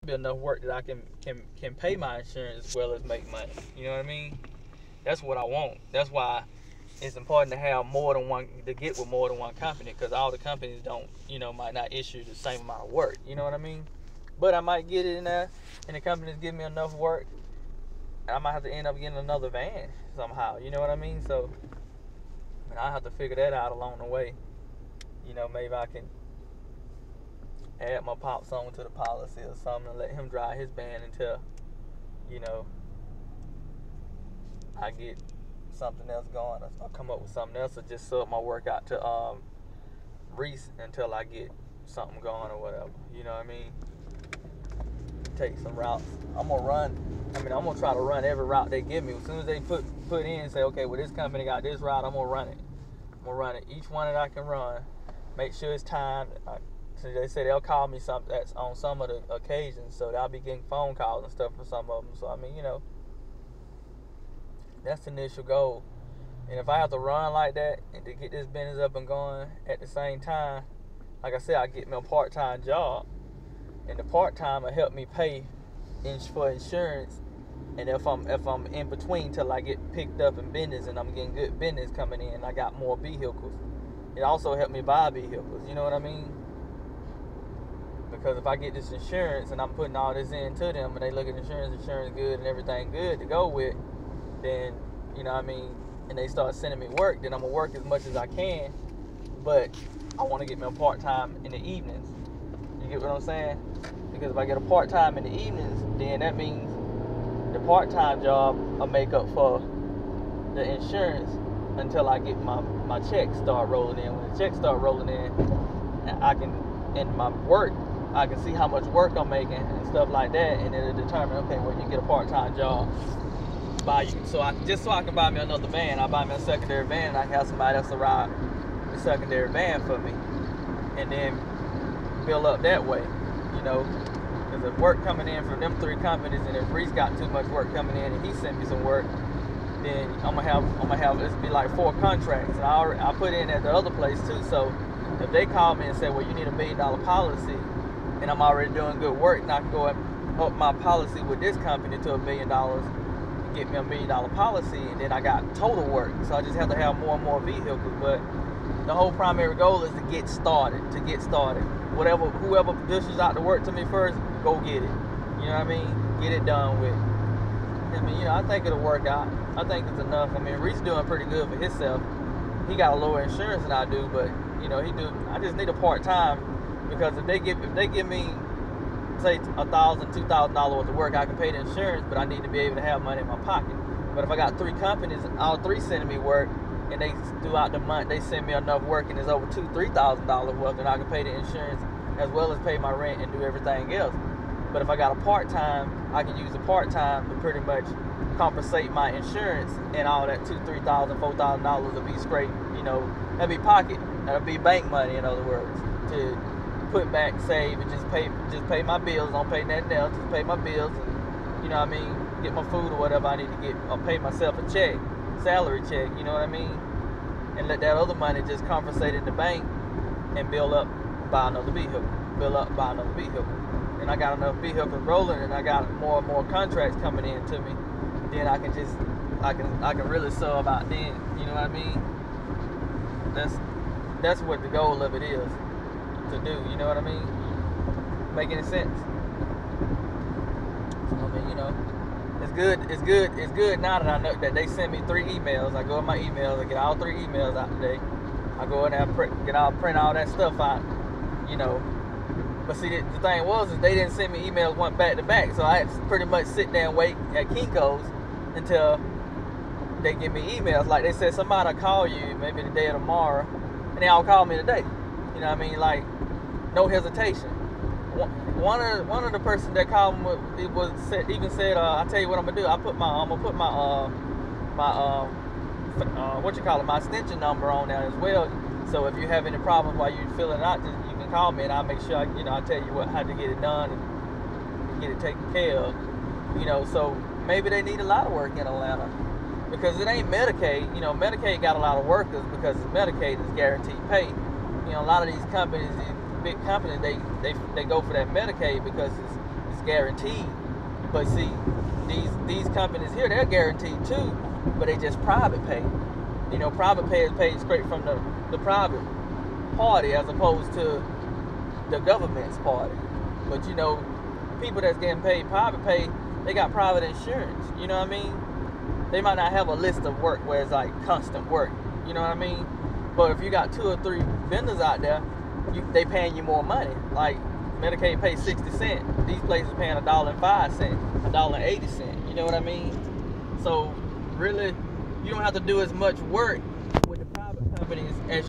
be enough work that I can pay my insurance as well as make money. You know what I mean? That's what I want. That's why it's important to have more than one, to get with more than one company, because all the companies don't, might not issue the same amount of work. You know what I mean? But I might get it in there, and the companies give me enough work, I might have to end up getting another van somehow. You know what I mean? So, I have to figure that out along the way. Maybe I can add my pops on to the policy or something and let him drive his van until, I get something else going, or come up with something else, or just sub my work out to Reese until I get something going or whatever. You know what I mean? Take some routes. I'm gonna try to run every route they give me. As soon as they put in and say, okay, well, this company got this route, I'm gonna run it. Each one that I can run. Make sure it's timed. So they say they'll call me that's on some of the occasions, so I'll be getting phone calls and stuff for some of them. So that's the initial goal. And if I have to run like that and to get this business up and going at the same time, like I said, I get me a part-time job, and the part-time will help me pay for insurance. And if I'm in between till I get picked up in business and I'm getting good business coming in, I got more vehicles. It also helped me buy vehicles. You know what I mean? Because if I get this insurance and I'm putting all this into them, and they look at insurance good and everything good to go with, then, and they start sending me work, then I'm going to work as much as I can, but I want to get me a part-time in the evenings. You get what I'm saying? Because if I get a part-time in the evenings, then that means the part-time job will make up for the insurance until I get my checks start rolling in. When the checks start rolling in, in my work, I can see how much work I'm making and stuff like that, and it'll determine, okay, well, you get a part-time job. So I can buy me another van. I buy me a secondary van, and I can have somebody else to ride the secondary van for me, and then build up that way. Because if work coming in from them 3 companies, and if Reese got too much work coming in and he sent me some work, then I'm gonna have it's be like 4 contracts. And I put in at the other place too. So if they call me and say, well, you need $1 million policy, and I'm already doing good work, and I can go and up my policy with this company to $1 million, get me $1 million policy, and then I got total work. So I just have to have more and more vehicles. But the whole primary goal is to get started. Whoever dishes out the work to me first, go get it. You know what I mean? Get it done with. I think it'll work out. I think it's enough. Reese doing pretty good for himself. He got a lower insurance than I do, but he do. I just need a part-time, because if they give me, say, $1,000, $2,000 worth of work, I can pay the insurance, but I need to be able to have money in my pocket. But if I got 3 companies, all 3 sending me work, and they throughout the month they send me enough work, and it's over $2,000-$3,000 worth, and I can pay the insurance as well as pay my rent and do everything else. But if I got a part-time, I can use a part-time to pretty much compensate my insurance, and all that $2,000, $3,000, $4,000 will be straight. That'll be pocket. That'll be bank money, in other words, to put back, save, and just pay my bills. Don't pay nothing else. Just pay my bills, and get my food or whatever I need to get, or pay myself a check, salary check. You know what I mean? And let that other money just compensate in the bank and build up, buy another vehicle. And I got enough vehicles rolling, and I got more and more contracts coming in to me. Then I can really sub out then. You know what I mean? That's what the goal of it is to do. You know what I mean? Make any sense? It's good now that I know that they send me 3 emails. I go in my emails, I get all 3 emails out today. I go in there, print all that stuff out. But see, the thing was, is they didn't send me emails one back to back, so I had to pretty much sit there and wait at Kinko's until they give me emails. Like they said, somebody will call you maybe today or tomorrow, and they all call me today. You know what I mean? Like, no hesitation. One of the person that called me, even said, "I tell you what I'm gonna do. I'm gonna put my extension number on there as well. So if you have any problems while you're filling it out, you can call me, and I'll make sure I'll tell you how to get it done and get it taken care of. So maybe they need a lot of work in Atlanta, because it ain't Medicaid. Medicaid got a lot of workers because Medicaid is guaranteed pay. A lot of these companies, these big companies, they go for that Medicaid because it's guaranteed. But see, these companies here, they're guaranteed too, but they just private pay. You know, private pay is paid straight from the private party as opposed to the government's party. But you know, people that's getting paid private pay, they got private insurance. You know what I mean? They might not have a list of work where it's like constant work. You know what I mean? But if you got 2 or 3 vendors out there, they paying you more money. Like Medicaid pays 60 cents. These places paying $1.05, $1.80. You know what I mean? So really, you don't have to do as much work with the private companies as